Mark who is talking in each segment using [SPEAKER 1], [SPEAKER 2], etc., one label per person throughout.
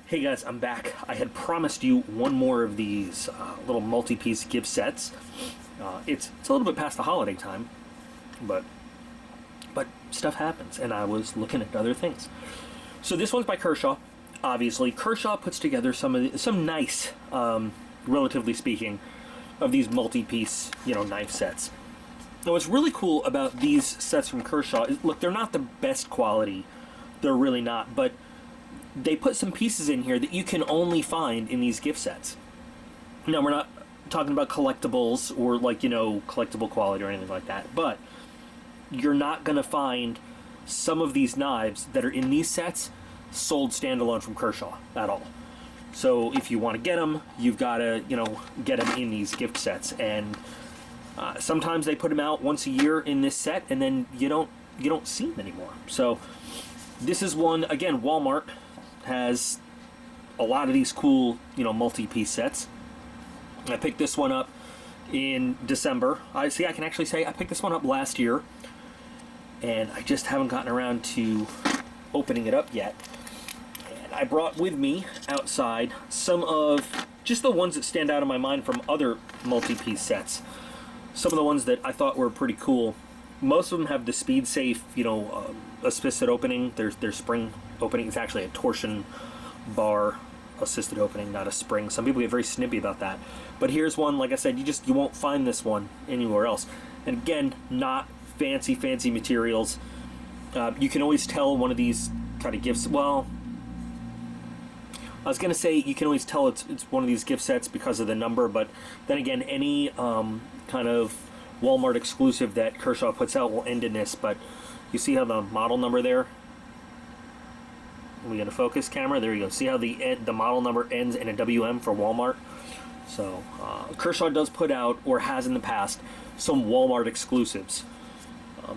[SPEAKER 1] Hey guys, I'm back. I had promised you one more of these little multi-piece gift sets. It's a little bit past the holiday time, but stuff happens, and I was looking at other things. So this one's by Kershaw. Obviously, Kershaw puts together some nice, relatively speaking, of these multi-piece, knife sets. Now, what's really cool about these sets from Kershaw is, look, they're not the best quality. They're really not, but they put some pieces in here that you can only find in these gift sets. Now, we're not talking about collectibles or collectible quality or anything like that, but you're not going to find some of these knives that are in these sets sold standalone from Kershaw at all. So if you want to get them, you've got to, get them in these gift sets. And sometimes they put them out once a year in this set, and then you don't see them anymore. So this is one, again, Walmart has a lot of these cool, multi-piece sets. I picked this one up in December. I can actually say I picked this one up last year, and I just haven't gotten around to opening it up yet. And I brought with me outside some of just the ones that stand out in my mind from other multi-piece sets. Some of the ones that I thought were pretty cool. Most of them have the speed safe, assisted opening. Their spring opening. It's actually a torsion bar assisted opening, not a spring. Some people get very snippy about that. But here's one, like I said, you won't find this one anywhere else. And again, not fancy materials. You can always tell one of these kind of gifts. Well, I was gonna say you can always tell it's one of these gift sets because of the number, but then again, any kind of Walmart exclusive that Kershaw puts out will end in this. But you see how the model number there? We got a focus camera. There you go. See how the model number ends in a WM for Walmart? So Kershaw does put out, or has in the past, some Walmart exclusives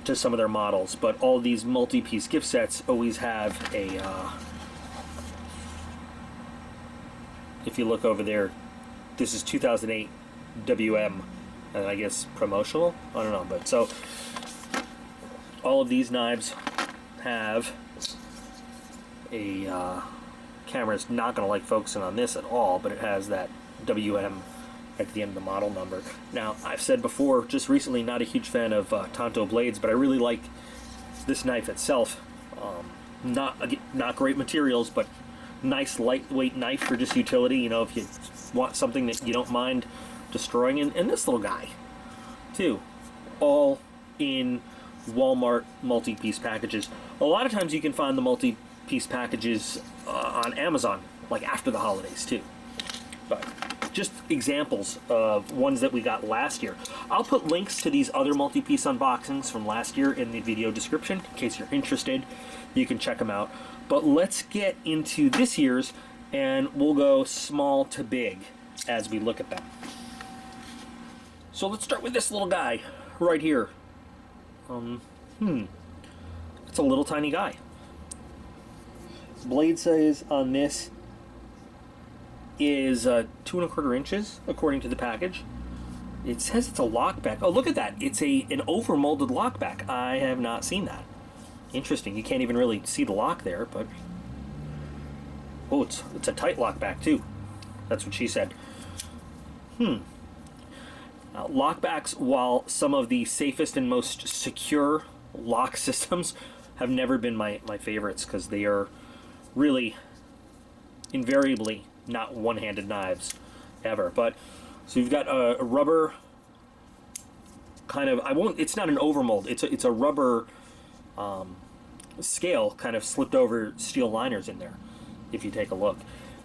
[SPEAKER 1] to some of their models. But all these multi-piece gift sets always have a. If you look over there, this is 2008 WM, and I guess promotional. I don't know, but so all of these knives have a camera's not going to like focusing on this at all, but it has that WM at the end of the model number. Now, I've said before, just recently, not a huge fan of Tanto blades, but I really like this knife itself. Not great materials, but nice lightweight knife for just utility. If you want something that you don't mind destroying, and this little guy too, all in Walmart multi-piece packages. A lot of times you can find the multi-piece packages on Amazon, like after the holidays too. But just examples of ones that we got last year. I'll put links to these other multi-piece unboxings from last year in the video description in case you're interested. You can check them out. But let's get into this year's, and we'll go small to big as we look at them. So let's start with this little guy right here. It's a little tiny guy. Blade size on this is 2¼ inches according to the package. It says it's a lockback. Oh, look at that! It's an overmolded lockback. I have not seen that. Interesting. You can't even really see the lock there, but oh, it's a tight lockback too. That's what she said. Lockbacks, while some of the safest and most secure lock systems, have never been my favorites because they are really invariably not one-handed knives ever. But so you've got a rubber kind of, it's not an overmold, it's a rubber scale kind of slipped over steel liners in there, if you take a look.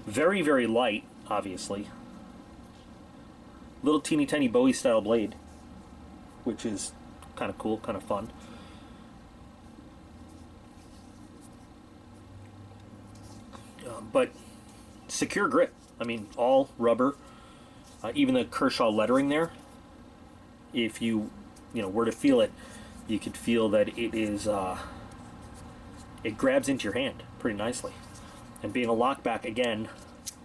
[SPEAKER 1] Very, very light, obviously. Little teeny tiny Bowie style blade, which is kind of cool, kind of fun. But secure grip. I mean, all rubber. Even the Kershaw lettering there. If you were to feel it, you could feel that it is. It grabs into your hand pretty nicely. And being a lockback, again,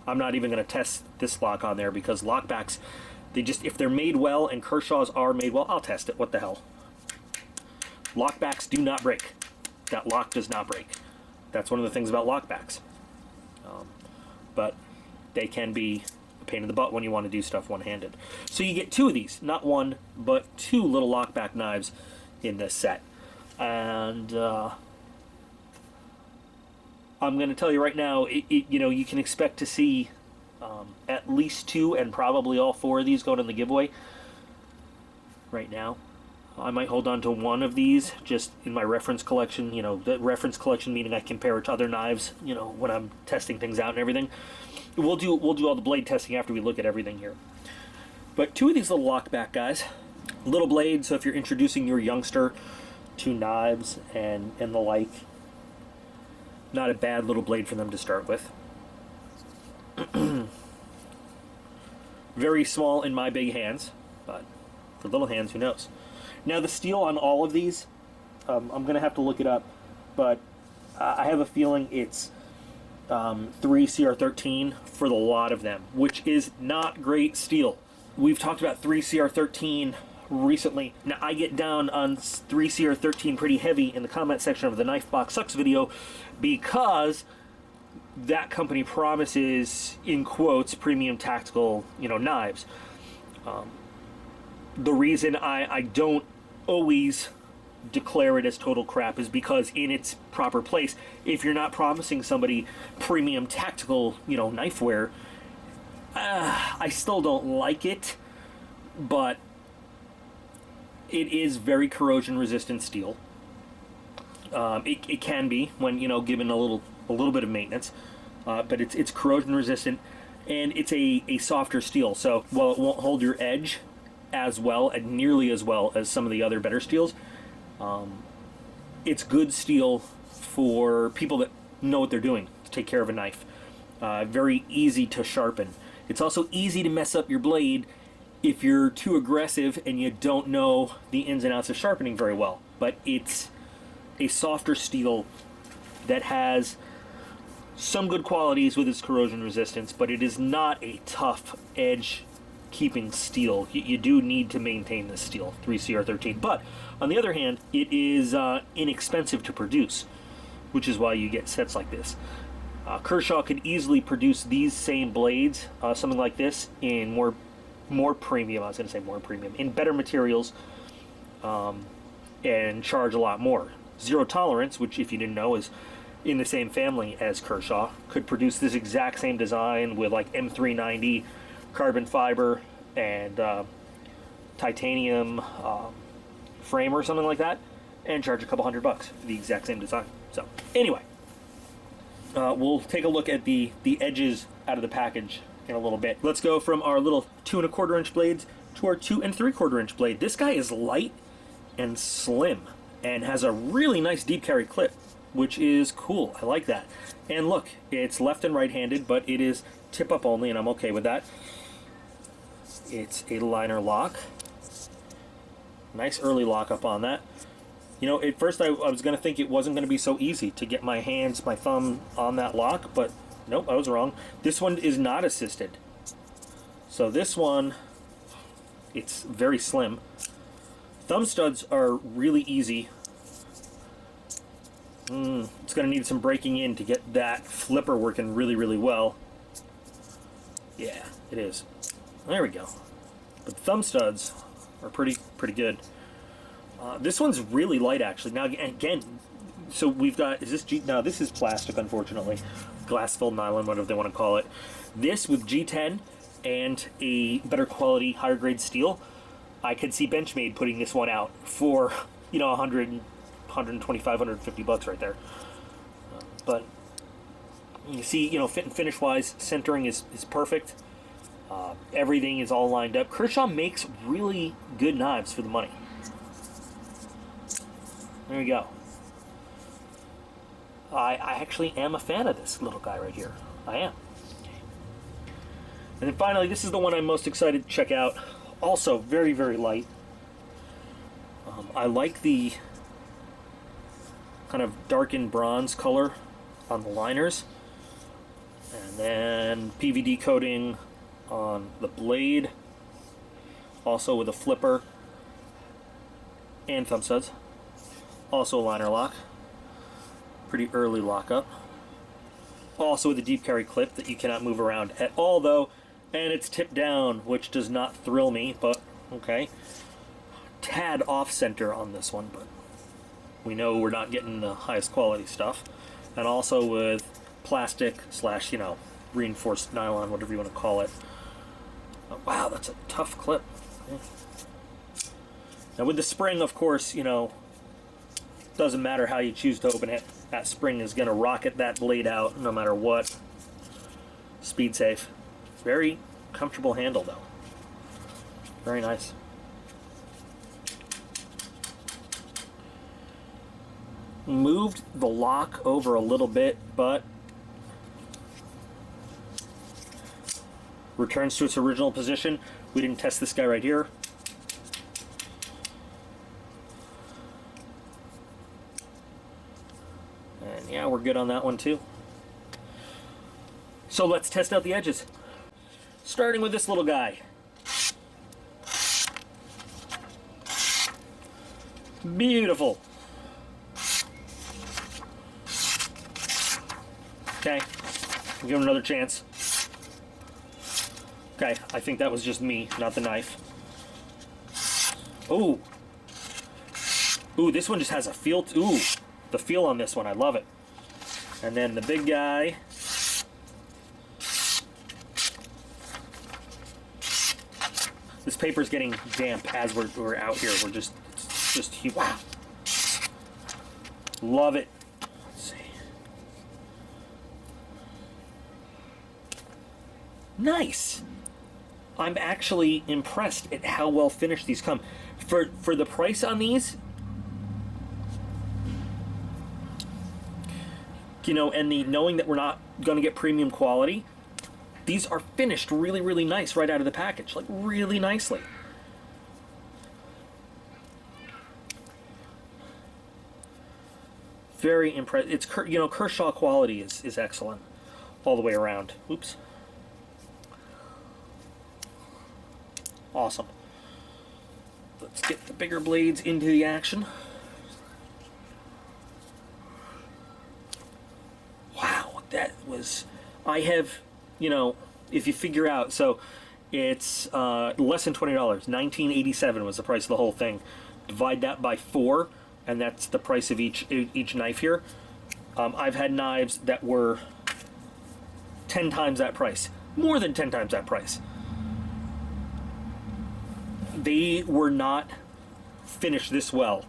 [SPEAKER 1] I'm not even going to test this lock on there because lockbacks, if they're made well, and Kershaw's are made well, I'll test it. What the hell? Lockbacks do not break. That lock does not break. That's one of the things about lockbacks. but they can be a pain in the butt when you want to do stuff one-handed. So you get 2 of these, not 1, but 2 little lockback knives in this set. And I'm going to tell you right now, you know, you can expect to see at least 2 and probably all 4 of these going in the giveaway right now. I might hold on to 1 of these just in my reference collection. You know, the reference collection meaning I compare it to other knives, you know, when I'm testing things out and everything. We'll do all the blade testing after we look at everything here. But 2 of these little lockback guys, little blades, so if you're introducing your youngster to knives and the like, not a bad little blade for them to start with. Very small in my big hands, but for little hands, who knows? Now the steel on all of these, I'm going to have to look it up, but I have a feeling it's 3CR13 for the lot of them, which is not great steel. We've talked about 3CR13 recently. Now I get down on 3CR13 pretty heavy in the comment section of the Knife Box Sucks video because that company promises, in quotes, premium tactical, you know, knives. The reason I don't always declare it as total crap is because in its proper place, if you're not promising somebody premium tactical, you know, knifeware, I still don't like it, but it is very corrosion resistant steel. It can be when, you know, given a little bit of maintenance, but it's corrosion resistant, and it's a softer steel. So while it won't hold your edge as well and nearly as well as some of the other better steels, it's good steel for people that know what they're doing to take care of a knife. Very easy to sharpen. It's also easy to mess up your blade if you're too aggressive and you don't know the ins and outs of sharpening very well. But it's a softer steel that has some good qualities with its corrosion resistance, but it is not a tough edge keeping steel. You do need to maintain this steel, 3CR13. But on the other hand, it is inexpensive to produce, which is why you get sets like this. Kershaw could easily produce these same blades, something like this, in more premium, I was going to say more premium, in better materials, and charge a lot more. Zero Tolerance, which if you didn't know is in the same family as Kershaw, could produce this exact same design with like M390 carbon fiber and titanium frame or something like that, and charge a couple $100 for the exact same design. So anyway, we'll take a look at the edges out of the package in a little bit. Let's go from our little 2 1/4 inch blades to our 2 3/4 inch blade. This guy is light and slim and has a really nice deep carry clip, which is cool. I like that. And look, it's left and right handed, but it is tip up only, and I'm okay with that. It's a liner lock. Nice early lock up on that. You know, at first I was going to think it wasn't going to be so easy to get my thumb on that lock, but nope, I was wrong. This one is not assisted. So this one, it's very slim. Thumb studs are really easy. It's going to need some breaking in to get that flipper working really, really well. Yeah, it is. There we go. But the thumb studs are pretty good. This one's really light, actually. Now, again, so we've got, now this is plastic, unfortunately. Glass-filled nylon, whatever they want to call it. This with G10 and a better quality, higher grade steel, I could see Benchmade putting this one out for, you know, 125, 150 bucks right there. But you see, you know, fit and finish wise, centering is perfect. Everything is all lined up. Kershaw makes really good knives for the money. There we go. I actually am a fan of this little guy right here. I am. And then finally, this is the one I'm most excited to check out. Also very, very light. I like the kind of darkened bronze color on the liners. And then PVD coating on the blade. Also with a flipper and thumb studs. Also a liner lock. Pretty early lockup. Also with a deep carry clip that you cannot move around at all though, and it's tipped down, which does not thrill me, but okay. Tad off center on this one, but we know we're not getting the highest quality stuff. And also with plastic slash, you know, reinforced nylon, whatever you want to call it. Oh, wow, that's a tough clip. Yeah. Now with the spring, of course, you know, doesn't matter how you choose to open it. That spring is going to rocket that blade out no matter what. Speed safe. Very comfortable handle though. Very nice. Moved the lock over a little bit, but returns to its original position. We didn't test this guy right here. And yeah, we're good on that one too. So let's test out the edges. Starting with this little guy. Beautiful. Okay, give him another chance. Okay, I think that was just me, not the knife. Ooh. Ooh, this one just has a feel. Ooh, the feel on this one, I love it. And then the big guy. This paper's getting damp as we're out here. We're just wow. Love it. Nice. I'm actually impressed at how well finished these come. For the price on these, you know, and the knowing that we're not going to get premium quality, these are finished really, really nice right out of the package, like really nicely. Very impressed. It's, you know, Kershaw quality is excellent all the way around. Oops. Awesome. Let's get the bigger blades into the action. Wow, that was... I have, you know, if you figure out, so it's less than $20. $19.87 was the price of the whole thing. Divide that by 4, and that's the price of each knife here. I've had knives that were 10 times that price. More than 10 times that price. They were not finished this well.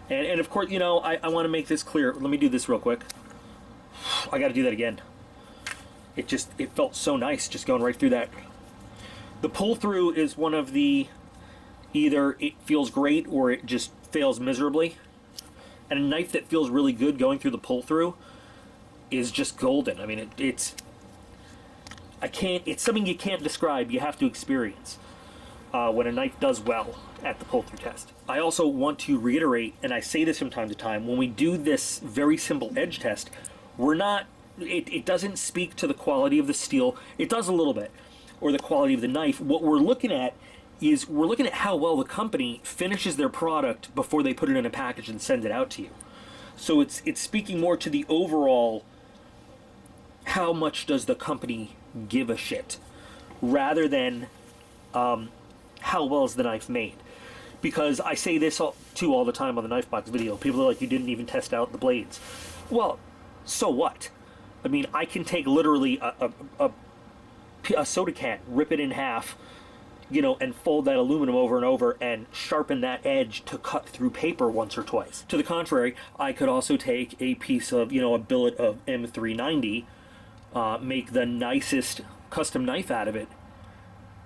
[SPEAKER 1] And of course, you know, I want to make this clear. Let me do this real quick. I got to do that again. It felt so nice just going right through that. The pull through is one of the, either it feels great or it just fails miserably. And a knife that feels really good going through the pull through is just golden. I mean, it's something you can't describe. You have to experience. When a knife does well at the pull-through test. I also want to reiterate, and I say this from time to time, when we do this very simple edge test, we're not, it doesn't speak to the quality of the steel. It does a little bit, or the quality of the knife. What we're looking at is we're looking at how well the company finishes their product before they put it in a package and send it out to you. So it's speaking more to the overall, how much does the company give a shit, rather than how well is the knife made. Because I say this too all the time on the knife box video. People are like, you didn't even test out the blades. Well, so what? I mean, I can take literally a soda can, rip it in half, you know, and fold that aluminum over and over and sharpen that edge to cut through paper once or twice. To the contrary, I could also take a piece of, you know, a billet of M390, make the nicest custom knife out of it,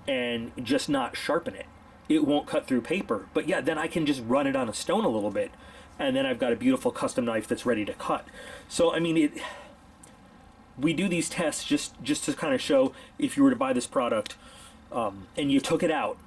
[SPEAKER 1] and just not sharpen it. It won't cut through paper. But yeah, then I can just run it on a stone a little bit, and then I've got a beautiful custom knife that's ready to cut. So I mean, we do these tests just to kind of show, if you were to buy this product and you took it out,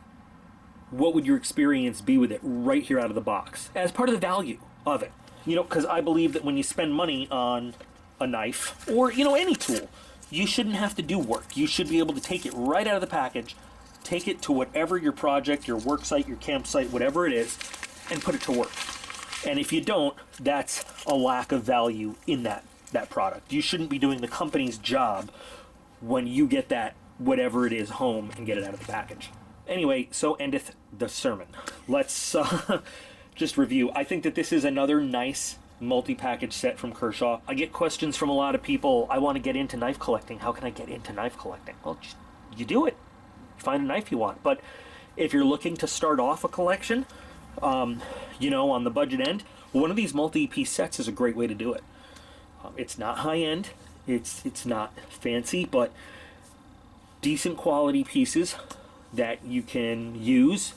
[SPEAKER 1] what would your experience be with it right here out of the box as part of the value of it? You know, because I believe that when you spend money on a knife, or, you know, any tool, you shouldn't have to do work. You should be able to take it right out of the package, take it to whatever your project, your work site, your campsite, whatever it is, and put it to work. And if you don't, that's a lack of value in that that product. You shouldn't be doing the company's job when you get that whatever it is home and get it out of the package. Anyway, so endeth the sermon. Let's just review. I think that this is another nice multi-package set from Kershaw. I get questions from a lot of people. I want to get into knife collecting. How can I get into knife collecting? Well, just, you do it. Find a knife you want. But if you're looking to start off a collection, you know, on the budget end, one of these multi-piece sets is a great way to do it. It's not high-end. It's not fancy, but decent quality pieces that you can use,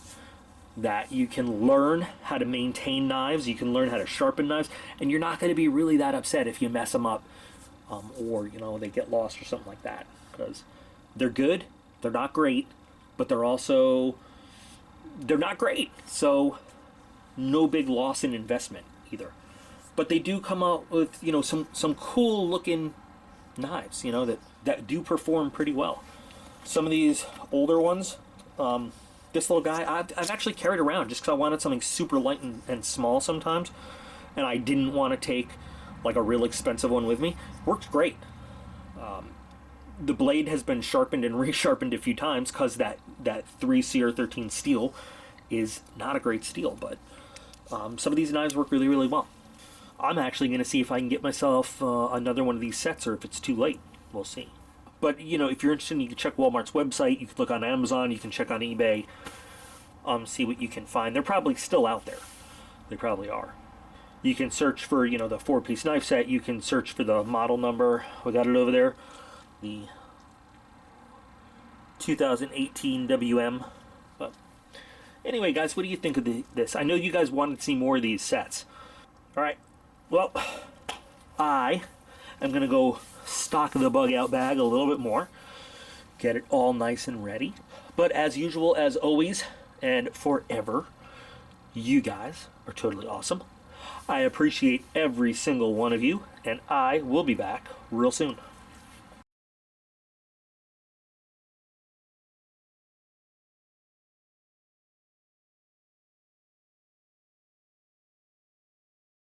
[SPEAKER 1] that you can learn how to maintain knives, you can learn how to sharpen knives, and you're not going to be really that upset if you mess them up, or, you know, they get lost or something like that, because they're good, they're not great, but they're not great, so no big loss in investment either. But they do come out with, you know, some cool looking knives, you know, that do perform pretty well. Some of these older ones, this little guy, I've actually carried around just because I wanted something super light and small sometimes, and I didn't want to take like a real expensive one with me. Works great. The blade has been sharpened and resharpened a few times because that 3CR13 steel is not a great steel, but some of these knives work really, really well. I'm actually going to see if I can get myself another one of these sets, or if it's too late. We'll see. But, you know, if you're interested, you can check Walmart's website. You can look on Amazon. You can check on eBay. See what you can find. They're probably still out there. They probably are. You can search for, you know, the 4-piece knife set. You can search for the model number. We got it over there. The 2018 WM. But anyway, guys, what do you think of this? I know you guys wanted to see more of these sets. All right. Well, I am going to go stock the bug out bag a little bit more, get it all nice and ready. But as usual, as always, and forever, you guys are totally awesome. I appreciate every single one of you, and I will be back real soon.